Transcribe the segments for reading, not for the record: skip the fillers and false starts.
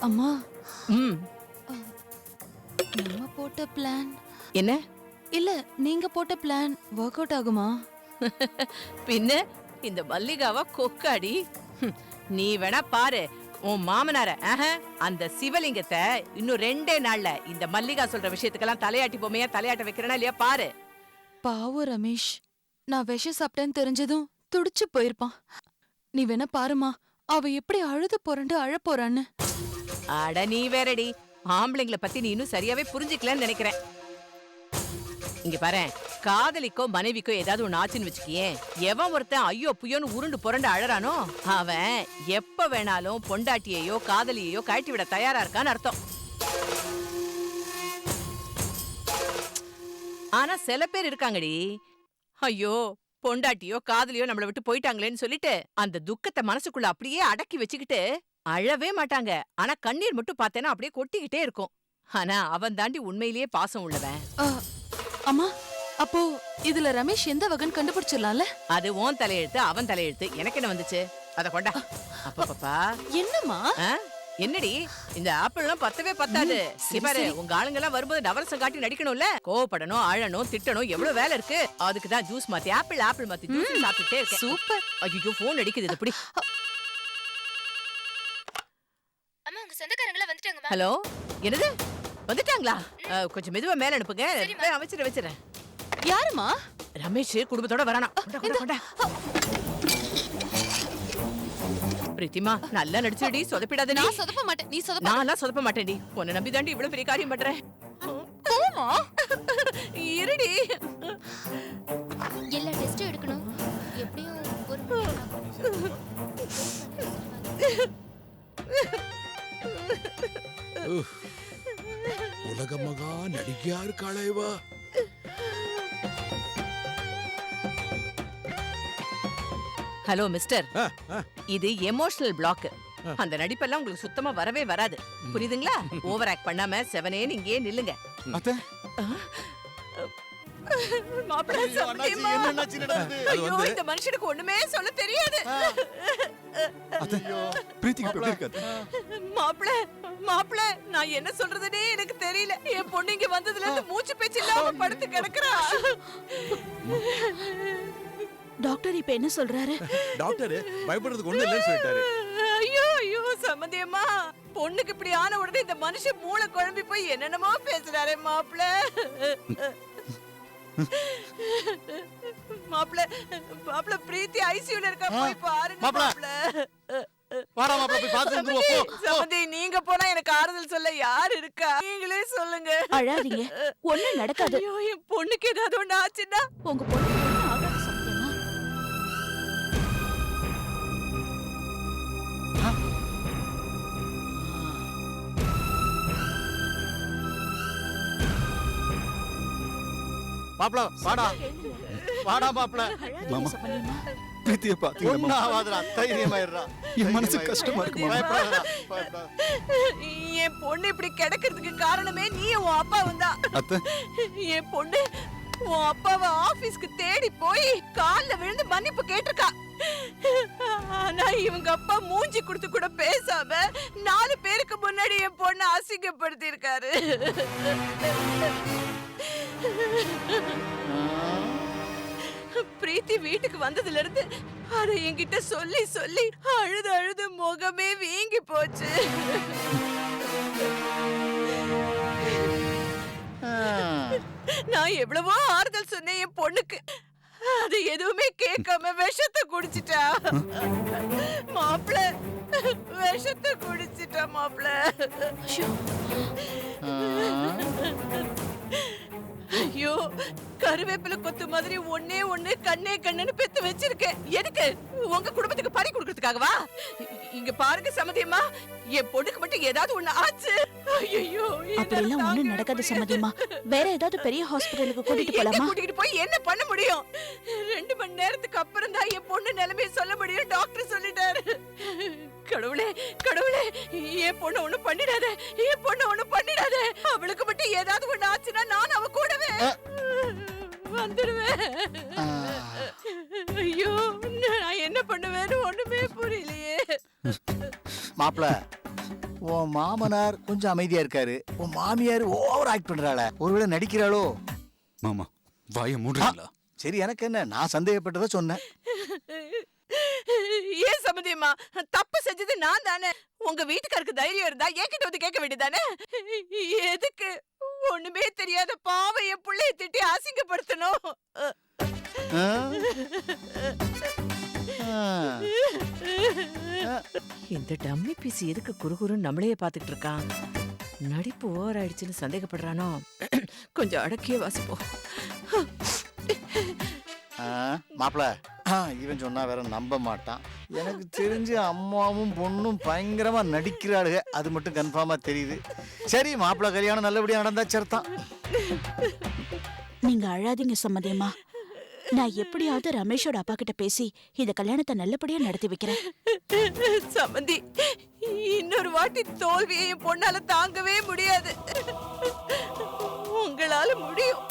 அம்மா ம் நம்ம போட்ட பிளான் என்ன இல்ல நீங்க போட்ட பிளான் ஒர்க் அவுட் ஆகுமா? பின்ன இந்த மல்லிகாவா கொக்காடி நீ வேணா பாரு உன் மாமனார அந்த சிவலிங்கத்தை இன்னும் 2 நாள்ல இந்த மல்லிகா சொல்ற விஷயத்துக்கெல்லாம் தலையாட்டி பொம்மையா தலையாட்ட வைக்கிறனா இல்லையா பாரு. பாவம் ரமேஷ், நான் விஷம் சாப்பிட்டேன்னு தெரிஞ்சதும் துடிச்சு போயிருப்பான். நீ வேணா பாருமா, அவ எப்படி அழுது புரண்டு அழ போறான்னு. அட நீ வேறடி, ஆம்பளைங்களை பத்தி நீ இன்னும் சரியாவே புரிஞ்சுக்கலன்னு நினைக்கிறேன். இங்க பாரு, காதலிக்கோ மனைவிக்கோ ஏதாவது ஒண்ணு ஆச்சுன்னு வச்சுக்கியே, எவன் ஒருத்தன் ஐயோ புயோன்னு உருண்டு புரண்டு அழறானோ அவன் எப்ப வேணாலும் பொண்டாட்டியையோ காதலியையோ கழட்டி விட தயாரா இருக்கான்னு அர்த்தம். ஆனா சில பேர் இருக்காங்கடி, ஐயோ பொண்டாட்டியோ காதலியோ நம்மள விட்டு போயிட்டாங்களேன்னு சொல்லிட்டு அந்த துக்கத்தை மனசுக்குள்ள அப்படியே அடக்கி வச்சுக்கிட்டு அழவே மாட்டாங்க. ஆனா கண்ணீர் மட்டும் பார்த்தேன்னா அப்படியே கொட்டிக்கிட்டே இருக்கும். ஆனா அவன் தாண்டி உண்மையிலேயே பாசம் உள்ளவன். அம்மா, அப்போ இதுல ரமேஷ் எந்த வகன் கண்டுபிடிச்சிடலாம்ல? அது உன் தலையெழுத்து அவன் தலையெழுத்து, எனக்கு என்ன வந்துச்சு? அத கொண்டா. அப்பா என்னம்மா என்னடி இந்த ஆப்பிள்லாம் பத்தவே பத்தாது. பாரு உங்க ஆளுங்க எல்லாம் வரும்போது நவரசம் காட்டி நடிக்கணும்ல. கோவப்படணும், அழணும், திட்டணும், எவ்வளவு வேலை இருக்கு. அதுக்குதான் ஜூஸ் மாத்தி ஆப்பிள் மாத்தி ஜூஸ் சாப்பிட்டுட்டே இருக்கேன். சூப்பர். ஐயோ போன் அடிக்குது, இது எப்படி? அம்மா உங்க சொந்தக்காரங்க வந்துட்டாங்கம்மா. ஹலோ, என்னது வந்துட்டாங்களா? கொஞ்சம் மெதுவா மேல அனுப்புங்க. வச்சிரேன். யாருமா? ரமேஷ் குடும்பத்தோட வரானா? கொண்டா. பிரீத்திமா நல்லா நடிச்சுடி, சொதப்பிடாத. நான் சொதப்ப மாட்டேன், நீ சொதப்ப. நான்லாம் சொதப்ப மாட்டேன்டி. உன்னை நம்பி தாண்டி இவ்வளவு பெரிய காரியம் பண்றேன். போமா இருடி, எல்லா டெஸ்டும் எடுக்கணும். எப்படியும் ஒரு உலக மகா நடிகையா இருக்காளேவா. ஹலோ மிஸ்டர், இது எமோஷனல் பிளாக். அந்த நடிப்பெல்லாம் உங்களுக்கு சுத்தமா வரவே வராது, புரியுதுங்களா? ஓவர் ஆக்ட் பண்ணாம செவனேன்னு இங்கேயே நில்லுங்க. இந்த மனுஷனுக்கு ஒண்ணுமே சொல்ல தெரியாது. மாப்பிள நான் என்ன சொல்றதுனே எனக்கு தெரியல. என் பொண்ணு இங்க வந்ததுல இருந்து மூச்சு பேச்சு இல்லாம படுத்து கிடக்குறா. டாக்டர் இப்ப என்ன சொல்றாரு? டாக்டர் பயப்படுறதுக்கு ஒண்ணு இல்லைன்னு சொல்லிட்டாரு. ஐயோ சம்பந்தியம்மா, பொண்ணுக்கு இப்படி ஆன உடனே இந்த மனுஷன் மூளை குழம்பி போய் என்னென்னமோ பேசுறாரே மாப்பிள. மாப்பிள பிரீத்தி ஐசியூல இருக்கா, போய் பாருங்க மாப்பிள. வாடா மாப்பிள, போய் பாத்து வந்துருவோம். போ சம்பந்தி, நீங்க போனா எனக்கு ஆறுதல் சொல்ல யார் இருக்கா? நீங்களே சொல்லுங்க. அழாதீங்க, ஒண்ணு நடக்காது. ஐயோ என் பொண்ணுக்கு ஏதாவது ஒண்ணு ஆச்சுன்னா? உங்க பொண்ணு ஒண்ணும் ஆகாது சத்தியமா. மாப்பிள வாடா. வாடா மாப்பிள. மாமா பிரீத்திய பாத்தீங்க. ஒண்ணு ஆவாதடா, தைரியமாயிரடா. என் மனசு கஷ்டமா இருக்கு மாமா. பயப்படாதடா. என் பொண்ணு இப்படி கிடக்கிறதுக்கு காரணமே நீ உன் அப்பாவும் தான். அத்தை, என் பொண்ணு உன் அப்பாவை ஆபீஸ்க்கு தேடி போய் கால்ல விழுந்து மன்னிப்பு கேட்டிருக்கா. ஆனா இவங்க அப்பா மூஞ்சி கொடுத்து கூட பேசாம 4 பேருக்கு முன்னாடி என் பொண்ணை அசிங்கப்படுத்தி இருக்காரு. பிரீத்தி வீட்டுக்கு வந்ததுல இருந்து அத என்கிட்ட சொல்லி சொல்லி அழுது முகமே வீங்கி போச்சு. நான் எவ்வளவோ ஆறுதல் சொன்னேன் என் பொண்ணுக்கு, அது எதுவுமே கேட்காம விஷத்தை குடிச்சிட்டா மாப்பிள. விஷத்தை குடிச்சிட்டா மாப்பிள. ஐயோ, கருவேப்பிலை கொத்து மாதிரி ஒண்ணே ஒண்ணு கண்ணே கண்ணுன்னு பெத்து வச்சிருக்கேன். எதுக்கு? உங்க குடும்பத்துக்கு பறி கொடுக்கறதுக்காகவா? இங்க பாருங்க சம்மதியம்மா, என் பொண்ணுக்கு மட்டும் ஏதாவது ஒண்ணு ஆச்சு. ஐயோ, அப்படிலாம் ஒண்ணும் நடக்காது சம்மதியம்மா. வேற ஏதாவது பெரிய ஹாஸ்பிடலுக்கு கூட்டிட்டு போலாமா? கூட்டிட்டு போய் என்ன பண்ண முடியும்? 2 மணி நேரத்துக்கு அப்புறம் தான் என் பொண்ணு நிலைமையை சொல்ல முடியும், டாக்டர் சொல்லிட்டாரு. கடவுளே கடவுளே, என் பொண்ணு ஒண்ணு பண்ணிடாத, என் பொண்ணு ஒண்ணு பண்ணிடாத. அவளுக்கு மட்டும் ஏதாவது ஒண்ணு ஆச்சுன்னா நான் அவ கூடவே வந்துருவேன். ஐயோ, நான் என்ன பண்ணுவேன்னு ஒண்ணுமே புரியலையே. மாப்பிள, உன் மாமனார் கொஞ்சம் அமைதியா இருக்காரு, உன் மாமியார் ஓவர் ஆக்ட் பண்றாள, ஒருவேளை நடிக்கிறாளோ? மாமா வாய மூடுறீங்களா? சரி, எனக்கு என்ன, நான் சந்தேகப்பட்டதை சொன்னேன். ஏன் சம்மதியம்மா, தப்பு செஞ்சது நான் தானே. உங்க வீட்டுக்காருக்கு தைரியம் இருந்தா என்கிட்ட வந்து கேட்க வேண்டியதானே. எதுக்கு ஒண்ணுமே தெரியாத பாவம் என் புள்ளைய திட்டி அசிங்கப்படுத்தணும்? ஆ? இந்த டம்மி பீஸ் எதுக்கு குறுகுறுன்னு நம்மளையே பாத்துக்கிட்டு இருக்கான்? நடிப்பு ஓவர் ஆயிடுச்சுன்னு சந்தேகப்படுறானோ? கொஞ்சம் அடக்கியே வாசிப்போம். மாப்பிள, இவன் சொன்னா வேற நம்ப மாட்டான். எனக்கு தெரிஞ்சு அம்மாவும் பொண்ணும் பயங்கரமா நடிக்கிறாளுக, அது மட்டும் கன்ஃபார்மா தெரியுது. சரி, மாப்பிள கல்யாணம் நல்லபடியா நடந்தா சரிதான். நீங்க அழாதீங்க சம்மதியம்மா. நான் எப்படியாவது ரமேஷோட அப்பா கிட்ட பேசி இந்த கல்யாணத்தை நல்லபடியா நடத்தி வைக்கிறேன். சம்மந்தி, இன்னொரு வாட்டி தோல்வியை என் பொண்ணால தாங்கவே முடியாது. உங்களால முடியும்,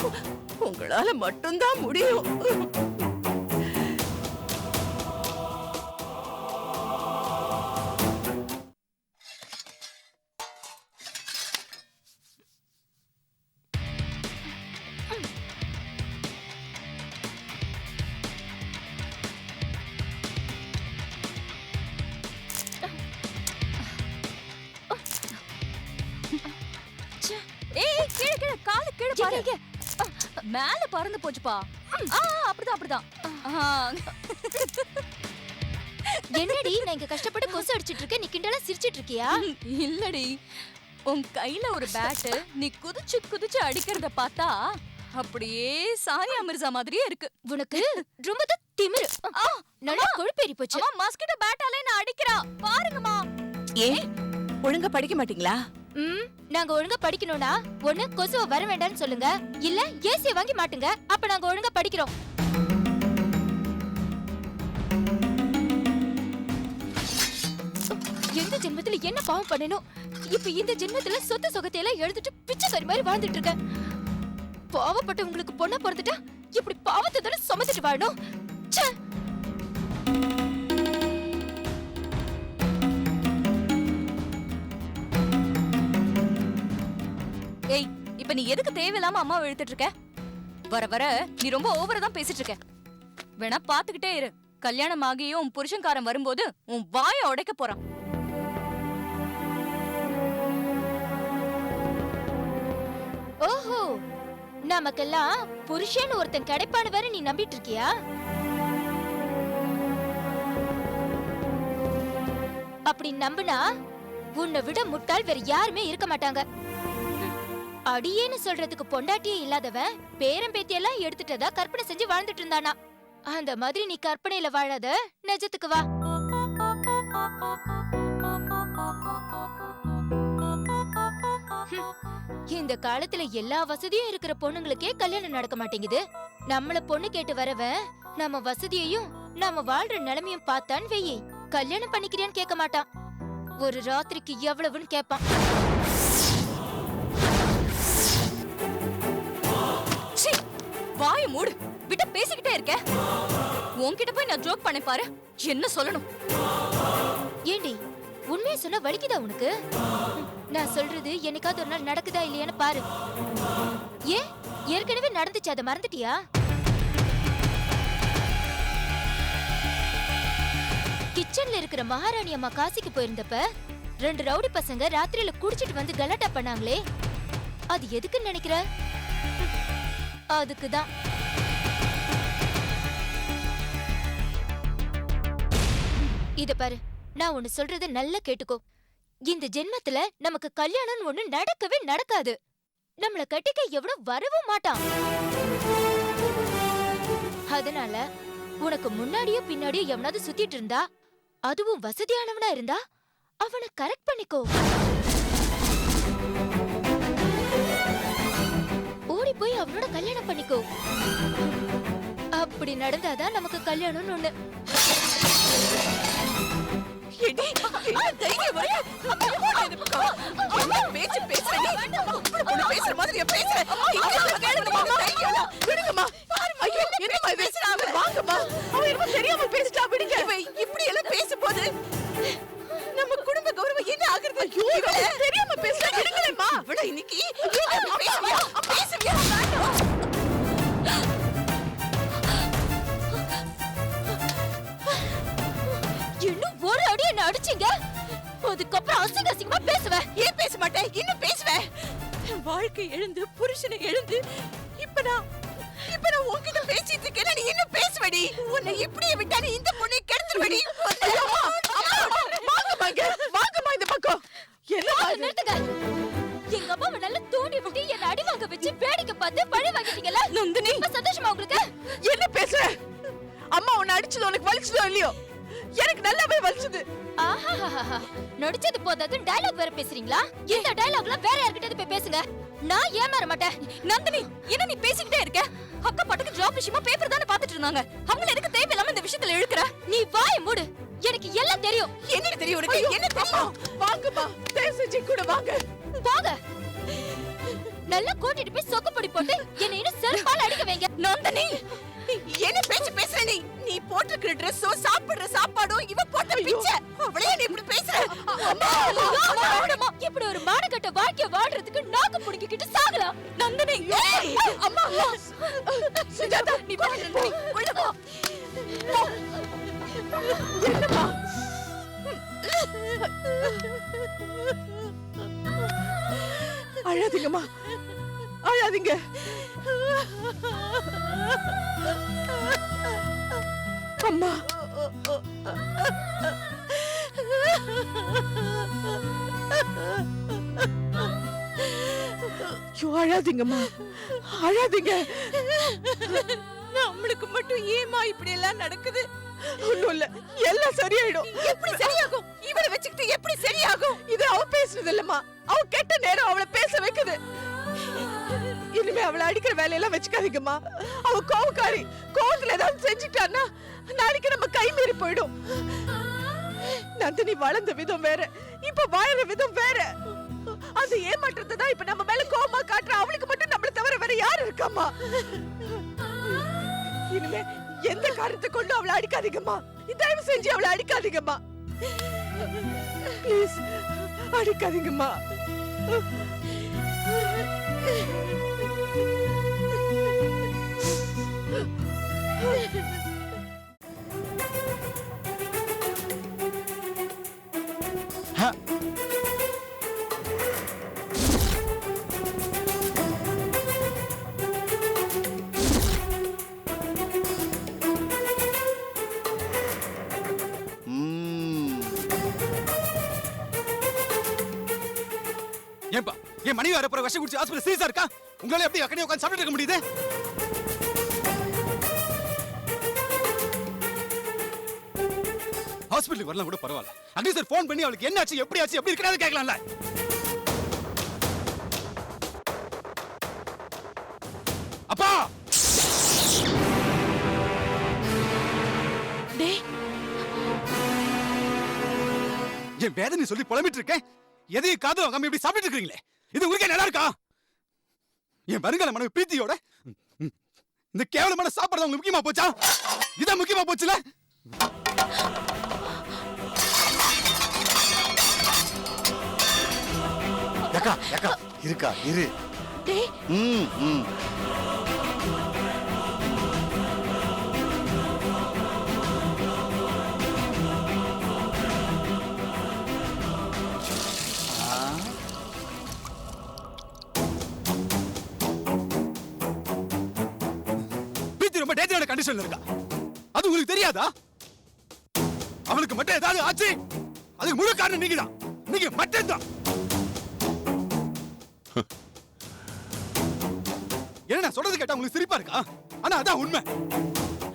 உங்களால மட்டும்தான் முடியும். ஏய் கீழ கீழ கால கீழ பாருங்க. மேல பறந்து போச்சுப்பா. அப்படிதான். என்னடி நான் இங்க கஷ்டப்பட்டு கொசு அடிச்சிட்டு இருக்கேன், நீ கிண்டலா சிரிச்சிட்டு இருக்கியா? இல்லடி, உன் கையில ஒரு பேட், நீ குதிச்சு குதிச்சு அடிக்கிறத பார்த்தா அப்படியே சானியா மிர்சா மாதிரியே இருக்கு. உனக்கு ரொம்ப தான் திமிரு. நல்லா கொழுப்பேறி போச்சு. அம்மா மஸ்கிட்டோ பேட்டாலே நான் அடிக்கிறா பாருங்கம்மா. ஏன் ஒழுங்கா படிக்க மாட்டீங்களா? நாங்க ஒழுங்கா படிக்கணும்னா ஒண்ணு கொசுவை வர வேண்டாம்னு சொல்லுங்க, இல்ல ஏசிய வாங்கி மாட்டுங்க. அப்ப நாங்க ஒழுங்கா படிக்கிறோம். எந்த ஜென்மத்துல என்ன பாவம் பண்ணணும்? இப்ப இந்த ஜென்மத்துல சொத்து சொகத்தையெல்லாம் எழுதிட்டு பிச்சைக்காரி மாதிரி வாழ்ந்துட்டு இருக்கேன். பாவப்பட்ட உங்களுக்கு பொண்ணா பிறந்துட்டா இப்படி பாவத்தை தானே சுமந்துட்டு வாழணும். ச்சே. ஏய், இப்ப நீ எதுக்கு தேவையில்லாம அம்மாவை இழுத்துட்டு இருக்க? வர வர நீ ரொம்ப ஓவரா தான் பேசிட்டு இருக்க. வேணா பாத்துக்கிட்டே இரு, கல்யாணம் ஆகியும் உன் புருஷன்காரன் வரும்போது உன் வாயை உடைக்க போறான். ஓஹோ, நமக்கெல்லாம் புருஷன் ஒருத்தன் கிடைப்பான வரை நீ நம்பிட்டு இருக்கியா? அப்படி நம்புனா உன்னை விட முட்டாள் வேற யாருமே இருக்க மாட்டாங்க. அடியேன்னு சொல்றதுக்கு பொண்டாட்டியே இல்லாதவன் பேரம் பேத்தியெல்லாம் எடுத்துட்டதா கற்பனை செஞ்சு வாழ்ந்துட்டு இருந்தானா. அந்த மாதிரி நீ கற்பனையில வாழாத, நிஜத்துக்கு வா. இந்த காலத்துல எல்லா வசதியும் இருக்கிற பொண்ணுங்களுக்கே கல்யாணம் நடக்க மாட்டேங்குது. நம்மள பொண்ணு கேட்டு வரவன் நம்ம வசதியையும் நாம வாழ்ற நிலைமையும் பார்த்தான்னு வெயி, கல்யாணம் பண்ணிக்கிறியான்னு கேட்க மாட்டான். ஒரு ராத்திரிக்கு எவ்வளவுன்னு கேட்பான். வாயை மூடு, விட்டு பேசிக்கிட்டே இருக்க. உன்கிட்ட போய் நான் ஜோக் பண்ண பாரு, என்ன சொல்லணும்? ஏண்டி, உண்மையை சொன்னா வலிக்குதா உனக்கு? நான் சொல்றது என்னைக்காவது ஒரு நாள் நடக்குதா இல்லையான்னு பாரு. ஏன் ஏற்கனவே நடந்துச்சு, அதை மறந்துட்டியா? கிச்சன்ல இருக்கிற மகாராணி அம்மா காசிக்கு போயிருந்தப்ப 2 ரவுடி பசங்க ராத்திரியில குடிச்சிட்டு வந்து கலாட்டா பண்ணாங்களே, அது எதுக்குன்னு நினைக்கிற? அதுக்குதான். இத பாரு, நான் ஒன்னு சொல்றது நல்லா கேட்டுக்கோ. இந்த ஜென்மத்துல நமக்கு கல்யாணம் ஒண்ணு நடக்கவே நடக்காது. நம்மள கட்டிக்க எவ்வளவு வரவும் மாட்டான். அதனால உனக்கு முன்னாடியோ பின்னாடியோ எவனாவது சுத்திட்டு இருந்தா, அதுவும் வசதியானவனா இருந்தா அவனை கரெக்ட் பண்ணிக்கோ. ஓடி போய் அவனோட கல்யாணம் பண்ணிக்கோ. அப்படி நடந்தாதான் நமக்கு கல்யாணம்னு ஒண்ணு. இப்படி எல்லாம் பேசும்போது நம்ம குடும்ப கௌரவம் என்ன ஆகுறது? ஐயோ, தெரியாம பேசுறேன் விடுங்களேம்மா. இவள இன்னைக்கு பேசுவியா? இன்னும் ஒரு அடி என்ன அடிச்சீங்க, அதுக்கப்புறம் அசிங்க அசிங்கமா பேசுவேன். ஏன் பேச மாட்டேன்? இன்னும் பேசுவேன். வாழ்க்கை எழுந்து புருஷனை எழுந்து இப்ப நான் உன்கிட்ட பேசிட்டு இருக்கேன். நீ இன்னும் பேசுவடி. உன்னை இப்படியே விட்டா நீ இந்த பொண்ணை கெடுத்துருவடி. வாங்கம்மா இந்த பக்கம். நிறுத்துங்க. எங்க அம்மாவை நல்லா தூண்டி விட்டு என்ன அடி வாங்க வச்சு வேடிக்கை பார்த்து பழி வாங்கிட்டீங்கல்ல. நந்தினி, இப்ப சந்தோஷமா உங்களுக்கு? என்ன பேசுற? அம்மா உன்னை அடிச்சது உனக்கு வலிச்சதோ இல்லையோ? எனக்கு நல்லாவே வலிச்சது. ஆஹாஹாஹா. நடிச்சது போதாது டயலாக் வேற பேசுறீங்களா? இந்த டயலாக்ல வேற யார்கிட்ட போய் பேசுங்க. நான் ஏமாற மாட்டேன். நந்தினி, என்ன நீ பேசிக்கிட்டே இருக்க? அக்கா பாட்டுக்கு ஜாப் விஷயமா பேப்பர் தானே பாத்துட்டு இருந்தாங்க. அவங்க எதுக்கு தேவையில்லாம இந்த விஷயத்துல இழுக்குற? நீ வாயை மூடு. எனக்கு எல்லாம் தெரியும். என்ன தெரியும் உனக்கு? என்ன தெரியும்? வாங்கம்மா, பேசுஜி கூட வாங்க. வாங்க. நல்லா கூட்டிட்டு போய் சொக்குப்பொடி போட்டு என்ன இன்னும் செருப்பால அடிக்க வைங்க. நந்தினி, என்ன பேச்சு பேசுற நீ? நீ போட்டுக்கிற ட்ரெஸ்ஸும் சாப்பிடுற சாப்பாடும் இவ போட்ட பிச்சை. அவளே நீ இப்படி பேசுற? அம்மா, இப்படி ஒரு மானக்கட்ட வாழ்க்கை வாழ்றதுக்கு நாக்கு புடிக்கிட்டு சாகலாம். நந்தினி, அம்மா, சுஜாதா, நீ போ, உள்ள போ. என்னம்மா? அழாதீங்கம்மா, அழாதீங்க. அம்மா, அழாதீங்கம்மா, அழாதீங்க. நம்மளுக்கு மட்டும் ஏமா இப்படி எல்லாம் நடக்குது? ஒண்ணும் இல்ல, எல்லாம் சரியாயிடும். எப்படி சரியாகும்? இவளை வச்சுக்கிட்டு எப்படி சரியாகும்? இது அவ பேசுறது இல்லம்மா, அவ கெட்ட நேரம் அவளை பேச வைக்குது. இனிமே அவளை அடிக்கிற வேலையெல்லாம் வச்சுக்காதீங்கம்மா. அவ கோவக்காரி. கோவத்துல ஏதாவது செஞ்சுட்டான்னா நாளைக்கு நம்ம கை மீறி போயிடும். நந்தினி வளர்ந்த விதம் வேற, இப்ப வாழற விதம் வேற. அந்த ஏமாற்றத்தை தான் இப்ப நம்ம மேல கோவமா காட்டுற. அவளுக்கு மட்டும் நம்மள தவிர வேற யாரு இருக்காமா? இனிமே எந்த காரணத்தை கொண்டு அவளை அடிக்காதீங்கம்மா. தயவு செஞ்சு அவளை அடிக்காதீங்கம்மா. ப்ளீஸ் அடிக்காதீங்கம்மா. ஏன்பா என் மனைவி வரப்புற விஷம் குடிச்சு ஹாஸ்பிட்டல் சீரியஸா இருக்கா? உங்களால எப்படி அக்கடி உட்கார்ந்து சாப்பிட்டு இருக்க முடியுது? ஹாஸ்பிட்டலுக்கு வரலாம் கூட பரவாயில்ல. அட்லீஸ்ட் சார் ஃபோன் பண்ணி அவளுக்கு என்ன ஆச்சு, எப்படி ஆச்சு, எப்படி இருக்கறான்னு கேட்கலாம்ல. அப்பா, டேய், என் வேதனை சொல்லி புலம்பிட்டு இருக்கேன். எதையும் காது வாங்காம இப்படி சாப்பிட்டு இருக்கீங்களே, இது உங்களுக்கு நல்லா இருக்கா? என் வருங்கால மனைவி பிரீத்தியோட இந்த கேவலமான சாப்பாடு உங்களுக்கு முக்கியமா போச்சா? இதான் முக்கியமா போச்சுல? ஏக்கா ஏக்கா இருக்கா இரு. டேய், ம் ம் ரொம்ப டேஞ்சரான கண்டிஷன்ல இருக்கா. அது உங்களுக்கு தெரியாதா? அவளுக்கு மட்டும் ஏதாவது ஆச்சு, அதுக்கு முழு காரணம் நீங்க தான். நீங்க மட்டும் தான். என்ன நான் சொல்றது கேட்டா உங்களுக்கு சிரிப்பா இருக்கா? ஆனா அதான் உண்மை.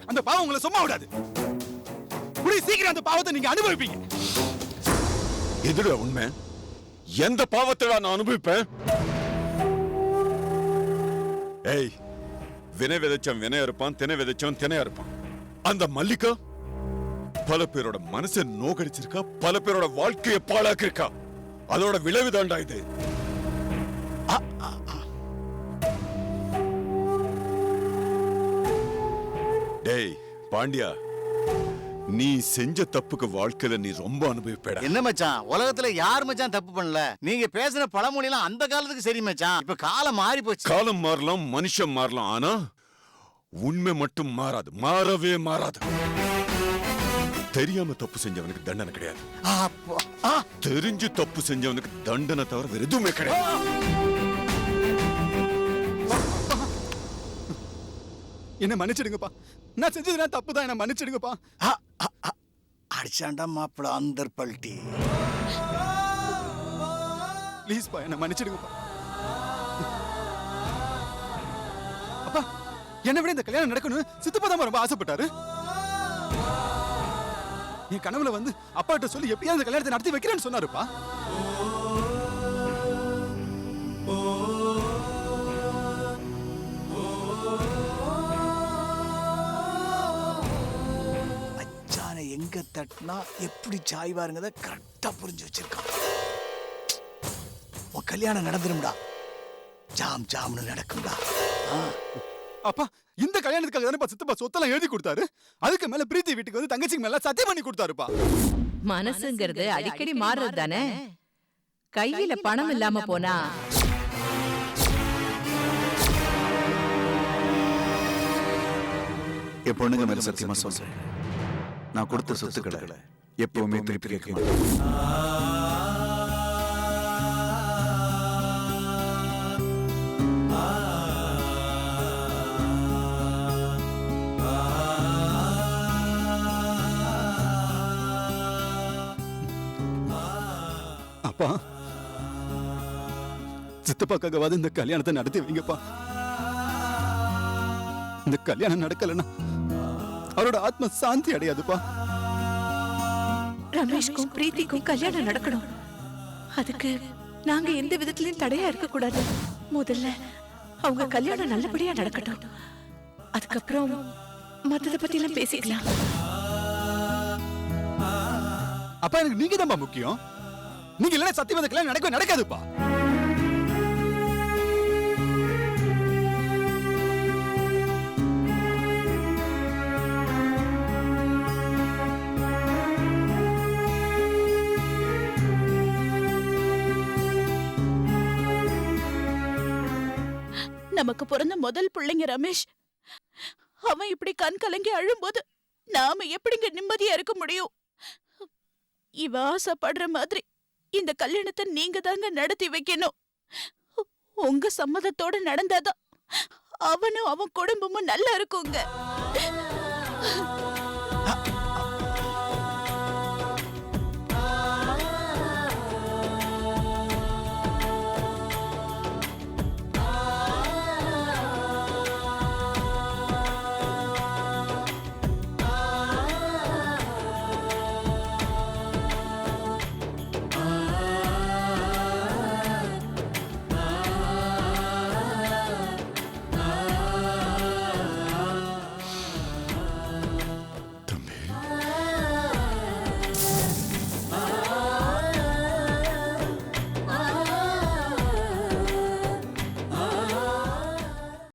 அந்த பாவம் உங்களை சும்மா விடாது. கூடிய சீக்கிரம் அந்த பாவத்தை நீங்க அனுபவிப்பீங்க. எதுடா உண்மை? எந்த பாவத்தை நான் அனுபவிப்பேன்? ஏய், வினை விதைச்சவன் வினை இருப்பான், தினை விதைச்சவன் தினையா இருப்பான். அந்த மல்லிகா பல பேரோட மனசை நோக்கடிச்சிருக்கா, பல பேரோட வாழ்க்கையை பாழாக்கிருக்கா. அதோட விளைவுதான்டா இது. டேய் பாண்டியா, நீ செஞ்ச தப்புக்கு வாழ்க்கையில நீ ரொம்ப அனுபவிப்பேடா. என்ன மச்சான், உலகத்துல யார் மச்சான் தப்பு பண்ணல? நீங்க பேசுன பழமொழியெல்லாம் அந்த காலத்துக்கு சரி மச்சான். இப்ப காலம் மாறி போச்சு. காலம் மாறலாம், மனுஷன் மாறலாம், ஆனா உண்மை மட்டும் மாறாது, மாறவே மாறாது. தெரியாம தப்பு செஞ்சவனுக்கு தண்டனை கிடையாது. தெரிஞ்சு தப்பு செஞ்சவனுக்கு தண்டனை தவிர வேற எதுவுமே கிடையாது. என்ன மன்னிச்சிடுங்கப்பா. நான் செஞ்சதுனா தப்பு தான், என்ன மன்னிச்சிடுங்கப்பா. அடிச்சாண்டா மாப்பிள அந்தர் பல்ட்டி. ப்ளீஸ்ப்பா, என்ன மன்னிச்சிடுங்கப்பா. அப்பா, என்னை விட இந்த கல்யாணம் நடக்கணும் சித்தப்பா தான் ரொம்ப ஆசைப்பட்டாரு. என் கனவுல வந்து அப்பா கிட்ட சொல்லி எப்படியாவது இந்த கல்யாணத்தை நடத்தி வைக்கிறேன்னு சொன்னாருப்பா. அச்சானை எங்க தட்டினா எப்படி சாய்வாருங்கத கரெக்டா புரிஞ்சு வச்சிருக்கான். உன் கல்யாணம் நடந்துரும்டா, ஜாம் ஜாம்னு நடக்கும்டா. அப்பா, இந்த கல்யாணத்துக்காக தானே சித்தப்பா சொத்தெல்லாம் எழுதி கொடுத்தாரு. அதுக்கு மேல பிரீத்தி வீட்டுக்கு வந்து தங்கச்சிக்கு மேல சத்தியம் பண்ணி கொடுத்தாருப்பா. மனசுங்கிறது அடிக்கடி மாறுறது தானே. கையில பணம் இல்லாம போனா என் பொண்ணுங்க மேல சத்தியமா சொல்றேன், நான் கொடுத்த சொத்துக்களை எப்பவுமே திருப்பி கேட்க மாட்டேன். அப்பா, சித்தப்பாக்காகவாது இந்த கல்யாணத்தை நடத்தி வைங்கப்பா. இந்த கல்யாணம் நடக்கலன்னா அவரோட ஆத்ம சாந்தி அடையாதுப்பா. ரமேஷ்க்கும் பிரீத்திக்கும் கல்யாணம் நடக்கணும். அதுக்கு நாங்க எந்த விதத்திலயும் தடையா இருக்க கூடாது. முதல்ல அவங்க கல்யாணம் நல்லபடியா நடக்கட்டும், அதுக்கப்புறம் மத்தத பத்தி எல்லாம் பேசிக்கலாம். அப்பா, எனக்கு நீங்க தான் முக்கியம். நீங்க இல்லைன்னா சத்தியம் இந்த கல்யாணம் நடக்காதுப்பா. நமக்கு பிறந்த முதல் பிள்ளைங்க ரமேஷ். அவன் இப்படி கண் கலங்கி அழும்போது நாம எப்படிங்க நிம்மதியா இருக்க முடியும்? இவ ஆசைப்படுற மாதிரி இந்த கல்யாணத்தை நீங்க தாங்க நடத்தி வைக்கணும். உங்க சம்மதத்தோட நடந்தாதான் அவனும் அவன் குடும்பமும் நல்லா இருக்குங்க.